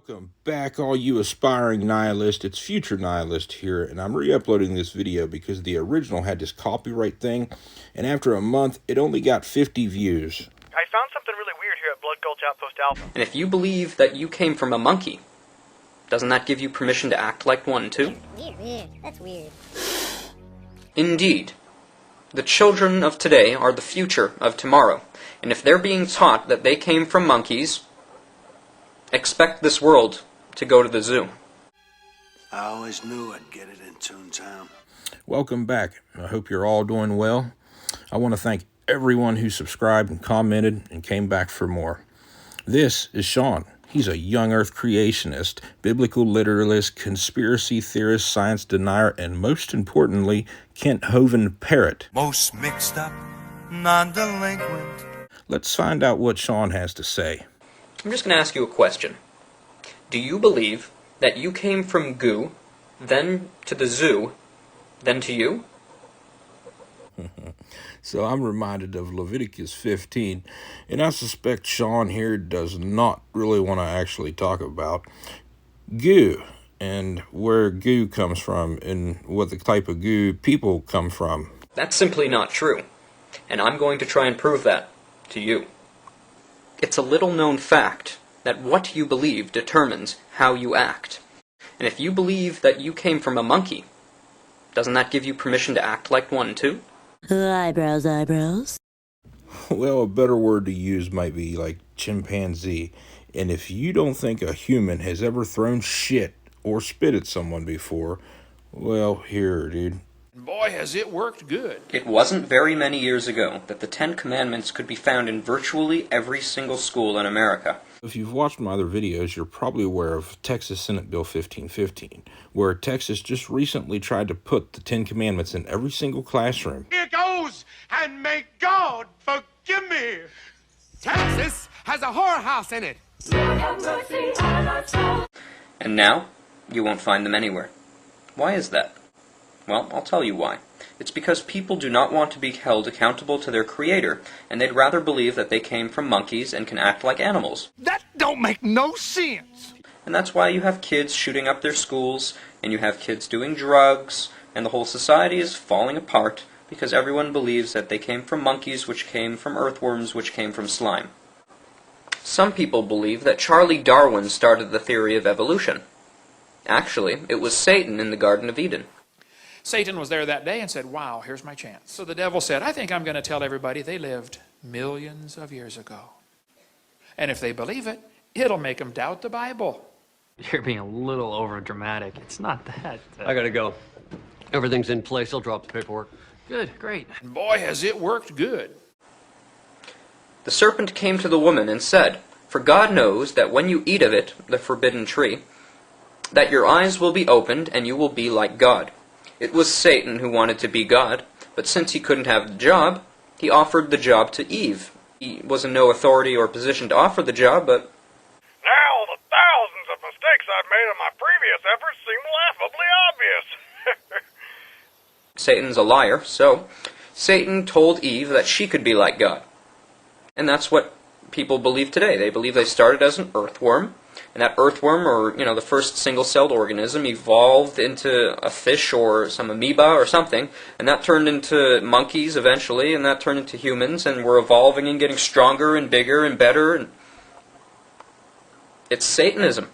Welcome back, all you aspiring nihilists. It's Future Nihilist here, and I'm re-uploading this video because the original had this copyright thing, and after a month, it only got 50 views. I found something really weird here at Blood Gulch Outpost Alpha. And if you believe that you came from a monkey, doesn't that give you permission to act like one, too? Weird. That's weird. Indeed. The children of today are the future of tomorrow, and if they're being taught that they came from monkeys, expect this world to go to the zoo. I always knew I'd get it in Toontown. Welcome back. I hope you're all doing well. I want to thank everyone who subscribed and commented and came back for more. This is Sean. He's a young earth creationist, biblical literalist, conspiracy theorist, science denier, and most importantly, Kent Hovind parrot. Most mixed up, non-delinquent. Let's find out what Sean has to say. I'm just going to ask you a question. Do you believe that you came from goo, then to the zoo, then to you? So I'm reminded of Leviticus 15, and I suspect Sean here does not really want to actually talk about goo and where goo comes from and what the type of goo people come from. That's simply not true, and I'm going to try and prove that to you. It's a little-known fact that what you believe determines how you act. And if you believe that you came from a monkey, doesn't that give you permission to act like one, too? Eyebrows. Well, a better word to use might be like chimpanzee. And if you don't think a human has ever thrown shit or spit at someone before, well, here, dude. Boy, has it worked good. It wasn't very many years ago that the Ten Commandments could be found in virtually every single school in America. If you've watched my other videos, you're probably aware of Texas Senate Bill 1515, where Texas just recently tried to put the Ten Commandments in every single classroom. Here goes, and may God forgive me. Texas has a whorehouse in it. And now, you won't find them anywhere. Why is that? Well, I'll tell you why. It's because people do not want to be held accountable to their creator, and they'd rather believe that they came from monkeys and can act like animals. That don't make no sense. And that's why you have kids shooting up their schools, and you have kids doing drugs, and the whole society is falling apart because everyone believes that they came from monkeys, which came from earthworms, which came from slime. Some people believe that Charlie Darwin started the theory of evolution. Actually, it was Satan in the Garden of Eden. Satan was there that day and said, wow, here's my chance. So the devil said, I think I'm going to tell everybody they lived millions of years ago. And if they believe it, it'll make them doubt the Bible. You're being a little over dramatic. It's not that. I gotta go. Everything's in place. I'll drop the paperwork. Good, great. And boy, has it worked good. The serpent came to the woman and said, For God knows that when you eat of it, the forbidden tree, that your eyes will be opened and you will be like God. It was Satan who wanted to be God, but since he couldn't have the job, he offered the job to Eve. He was in no authority or position to offer the job, but Now, the thousands of mistakes I've made in my previous efforts seem laughably obvious. Satan's a liar, so Satan told Eve that she could be like God. And that's what people believe today. They believe they started as an earthworm, and that earthworm, or, the first single-celled organism, evolved into a fish or some amoeba or something, and that turned into monkeys eventually, and that turned into humans, and we're evolving and getting stronger and bigger and better. And it's Satanism.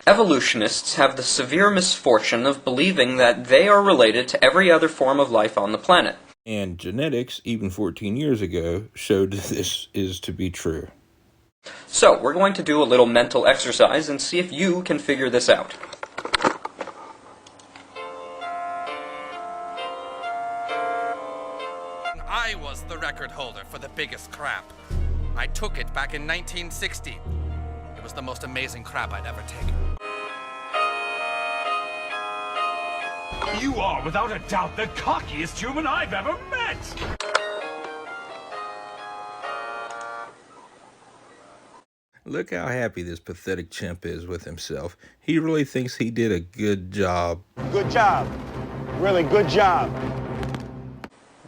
Evolutionists have the severe misfortune of believing that they are related to every other form of life on the planet. And genetics, even 14 years ago, showed this is to be true. So, we're going to do a little mental exercise and see if you can figure this out. I was the record holder for the biggest crap. I took it back in 1960. It was the most amazing crap I'd ever taken. You are, without a doubt, the cockiest human I've ever met! Look how happy this pathetic chimp is with himself. He really thinks he did a good job. Good job. Really good job.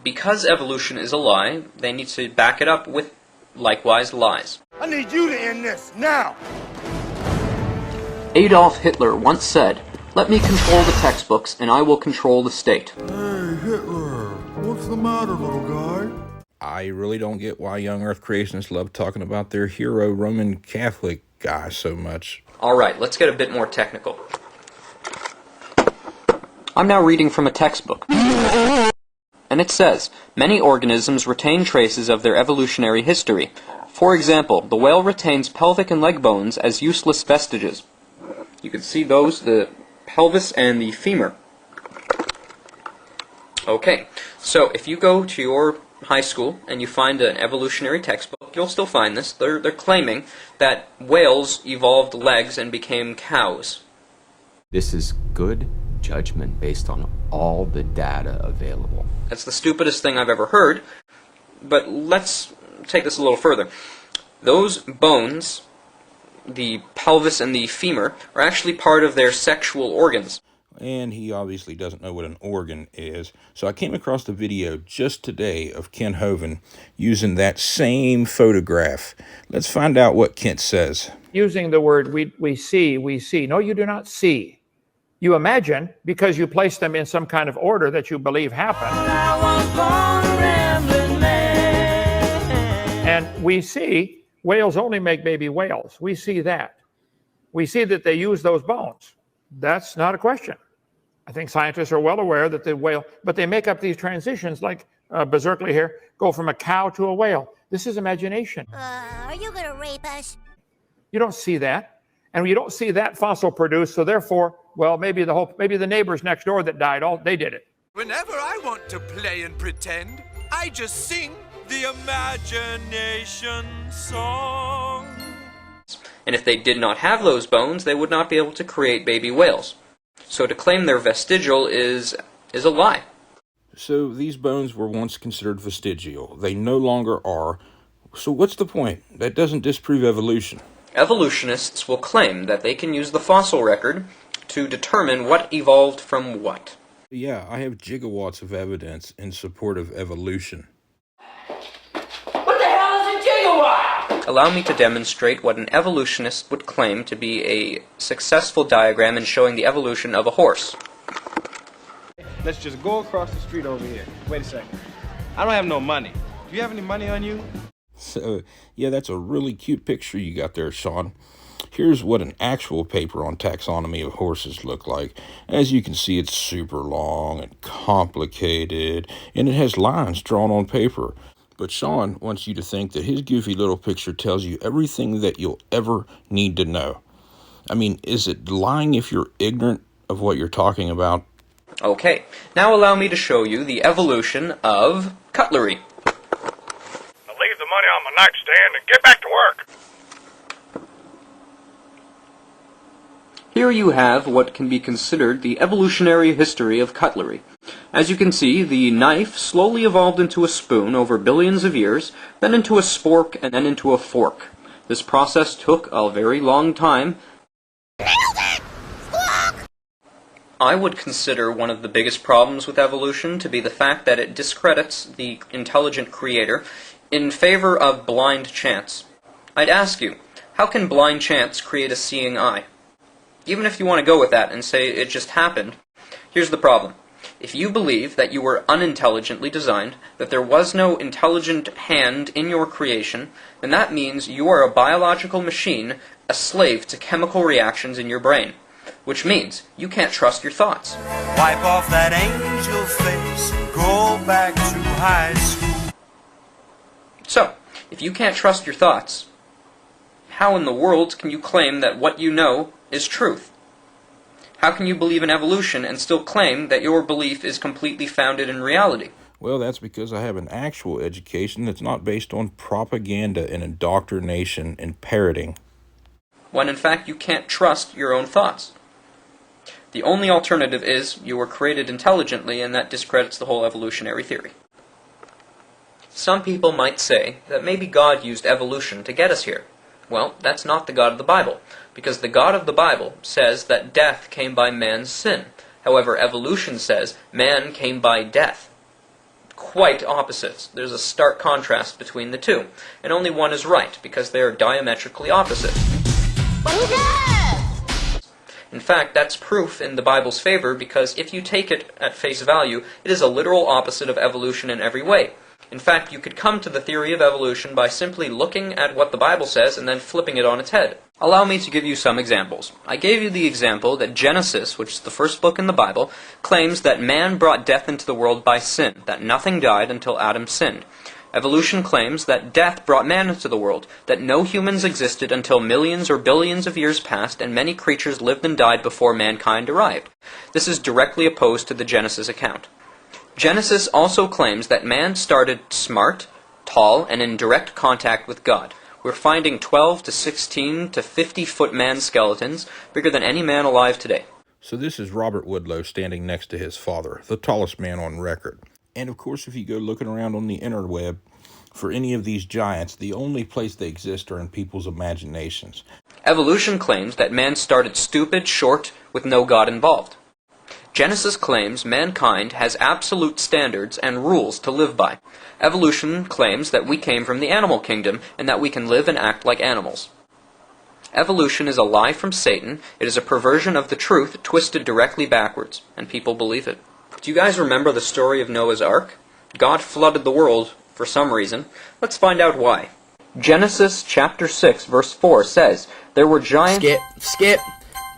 Because evolution is a lie, they need to back it up with likewise lies. I need you to end this now. Adolf Hitler once said, "Let me control the textbooks and I will control the state." Hey, Hitler, what's the matter, little guy? I really don't get why young Earth creationists love talking about their hero Roman Catholic guy so much. Alright, let's get a bit more technical. I'm now reading from a textbook. And it says, many organisms retain traces of their evolutionary history. For example, the whale retains pelvic and leg bones as useless vestiges. You can see those, the pelvis and the femur. Okay, so if you go to your high school and you find an evolutionary textbook, you'll still find this. They're claiming that whales evolved legs and became cows. This is good judgment based on all the data available. That's the stupidest thing I've ever heard, but let's take this a little further. Those bones, the pelvis and the femur, are actually part of their sexual organs. And he obviously doesn't know what an organ is. So I came across the video just today of Kent Hovind using that same photograph. Let's find out what Kent says. Using the word we see. No, you do not see. You imagine, because you place them in some kind of order that you believe happened. And we see, whales only make baby whales. We see that. We see that they use those bones. That's not a question. I think scientists are well aware that the whale, but they make up these transitions like berserkly here, go from a cow to a whale. This is imagination. Are you gonna rape us? You don't see that. And you don't see that fossil produced, so therefore, well, maybe the neighbors next door that died, they did it. Whenever I want to play and pretend, I just sing the imagination song. And if they did not have those bones, they would not be able to create baby whales. So to claim they're vestigial is a lie. So these bones were once considered vestigial. They no longer are. So what's the point? That doesn't disprove evolution. Evolutionists will claim that they can use the fossil record to determine what evolved from what. Yeah, I have gigawatts of evidence in support of evolution. What the hell is a gigawatt? Allow me to demonstrate what an evolutionist would claim to be a successful diagram in showing the evolution of a horse. Let's just go across the street over here. Wait a second. I don't have no money. Do you have any money on you? So, yeah, that's a really cute picture you got there, Sean. Here's what an actual paper on taxonomy of horses look like. As you can see, it's super long and complicated, and it has lines drawn on paper. But Sean wants you to think that his goofy little picture tells you everything that you'll ever need to know. I mean, is it lying if you're ignorant of what you're talking about? Okay, now allow me to show you the evolution of cutlery. Leave the money on my nightstand and get back to work. Here you have what can be considered the evolutionary history of cutlery. As you can see, the knife slowly evolved into a spoon over billions of years, then into a spork, and then into a fork. This process took a very long time. I would consider one of the biggest problems with evolution to be the fact that it discredits the intelligent creator in favor of blind chance. I'd ask you, how can blind chance create a seeing eye? Even if you want to go with that and say it just happened, here's the problem. If you believe that you were unintelligently designed, that there was no intelligent hand in your creation, then that means you are a biological machine, a slave to chemical reactions in your brain. Which means you can't trust your thoughts. Wipe off that angel face and go back to high school. So, if you can't trust your thoughts, how in the world can you claim that what you know is truth? How can you believe in evolution and still claim that your belief is completely founded in reality? Well, that's because I have an actual education that's not based on propaganda and indoctrination and parroting. When in fact you can't trust your own thoughts. The only alternative is you were created intelligently, and that discredits the whole evolutionary theory. Some people might say that maybe God used evolution to get us here. Well, that's not the God of the Bible, because the God of the Bible says that death came by man's sin. However, evolution says man came by death. Quite opposites. There's a stark contrast between the two, and only one is right, because they are diametrically opposite. In fact, that's proof in the Bible's favor, because if you take it at face value, it is a literal opposite of evolution in every way. In fact, you could come to the theory of evolution by simply looking at what the Bible says and then flipping it on its head. Allow me to give you some examples. I gave you the example that Genesis, which is the first book in the Bible, claims that man brought death into the world by sin, that nothing died until Adam sinned. Evolution claims that death brought man into the world, that no humans existed until millions or billions of years passed and many creatures lived and died before mankind arrived. This is directly opposed to the Genesis account. Genesis also claims that man started smart, tall, and in direct contact with God. We're finding 12 to 16 to 50-foot man skeletons, bigger than any man alive today. So this is Robert Woodlow standing next to his father, the tallest man on record. And of course, if you go looking around on the interweb for any of these giants, the only place they exist are in people's imaginations. Evolution claims that man started stupid, short, with no God involved. Genesis claims mankind has absolute standards and rules to live by. Evolution claims that we came from the animal kingdom and that we can live and act like animals. Evolution is a lie from Satan. It is a perversion of the truth twisted directly backwards, and people believe it. Do you guys remember the story of Noah's Ark? God flooded the world for some reason. Let's find out why. Genesis chapter 6 verse 4 says, there were giants... Skip.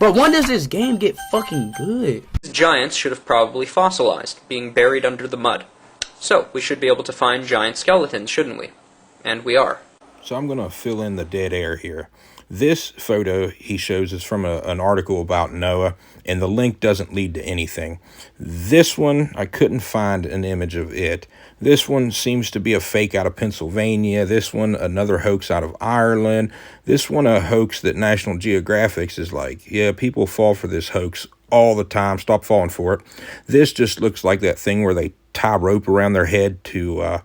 But when does this game get fucking good? Giants should have probably fossilized, being buried under the mud. So, we should be able to find giant skeletons, shouldn't we? And we are. So I'm going to fill in the dead air here. This photo he shows is from an article about Noah, and the link doesn't lead to anything. This one, I couldn't find an image of it. This one seems to be a fake out of Pennsylvania. This one, another hoax out of Ireland. This one, a hoax that National Geographic is like, yeah, people fall for this hoax all the time. Stop falling for it. This just looks like that thing where they tie rope around their head to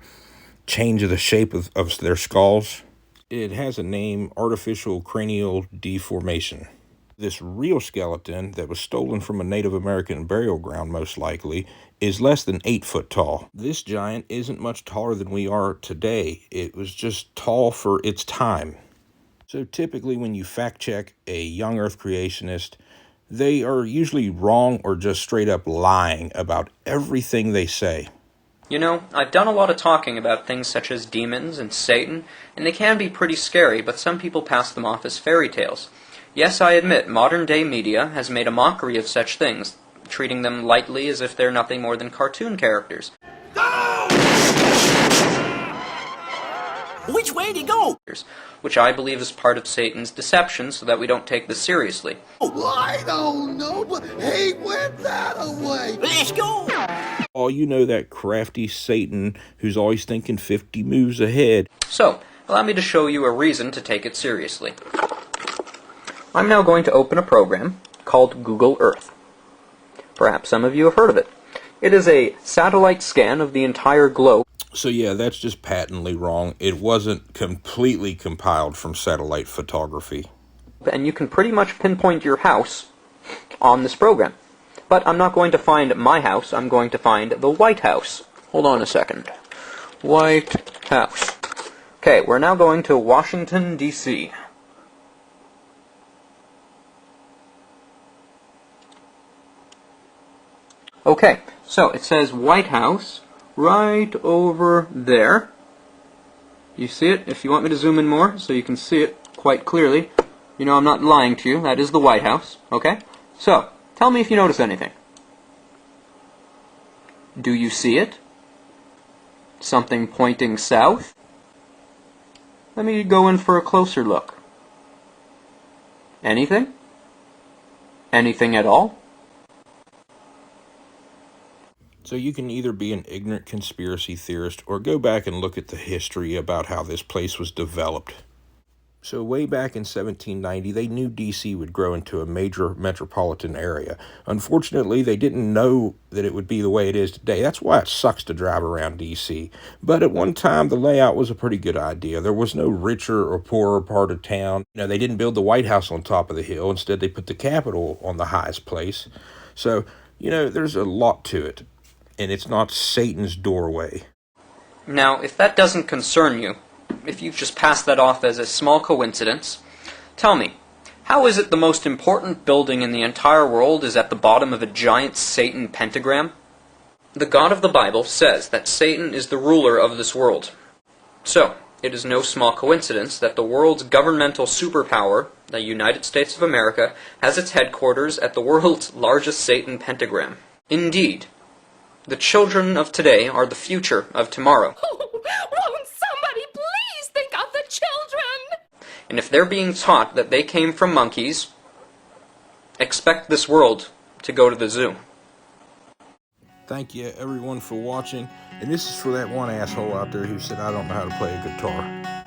change the shape of their skulls. It has a name, artificial cranial deformation. This real skeleton that was stolen from a Native American burial ground, most likely, is less than 8 foot tall. This giant isn't much taller than we are today. It was just tall for its time. So typically when you fact check a young earth creationist, they are usually wrong or just straight up lying about everything they say. You know, I've done a lot of talking about things such as demons and Satan, and they can be pretty scary, but some people pass them off as fairy tales. Yes, I admit, modern-day media has made a mockery of such things, treating them lightly as if they're nothing more than cartoon characters. Which way to go? Which I believe is part of Satan's deception so that we don't take this seriously. Oh, I don't know, but he went that away. Let's go! Oh, you know that crafty Satan who's always thinking 50 moves ahead. So, allow me to show you a reason to take it seriously. I'm now going to open a program called Google Earth. Perhaps some of you have heard of it. It is a satellite scan of the entire globe. So yeah, that's just patently wrong. It wasn't completely compiled from satellite photography. And you can pretty much pinpoint your house on this program. But I'm not going to find my house, I'm going to find the White House. Hold on a second. White House. Okay, we're now going to Washington, D.C. Okay, so it says White House right over there. You see it? If you want me to zoom in more so you can see it quite clearly, you know I'm not lying to you. That is the White House, okay? So, tell me if you notice anything. Do you see it? Something pointing south? Let me go in for a closer look. Anything? Anything at all? So you can either be an ignorant conspiracy theorist or go back and look at the history about how this place was developed. So way back in 1790, they knew D.C. would grow into a major metropolitan area. Unfortunately, they didn't know that it would be the way it is today. That's why it sucks to drive around D.C. But at one time, the layout was a pretty good idea. There was no richer or poorer part of town. You know, they didn't build the White House on top of the hill. Instead, they put the Capitol on the highest place. So, you know, there's a lot to it. And it's not Satan's doorway. Now, if that doesn't concern you, if you've just passed that off as a small coincidence, tell me, How is it the most important building in the entire world is at the bottom of a giant Satan pentagram? The God of the Bible says that Satan is the ruler of this world. So, it is no small coincidence that the world's governmental superpower, the United States of America, has its headquarters at the world's largest Satan pentagram. Indeed, the children of today are the future of tomorrow. Won't somebody please think of the children? And if they're being taught that they came from monkeys, expect this world to go to the zoo. Thank you, everyone, for watching. And this is for that one asshole out there who said I don't know how to play a guitar.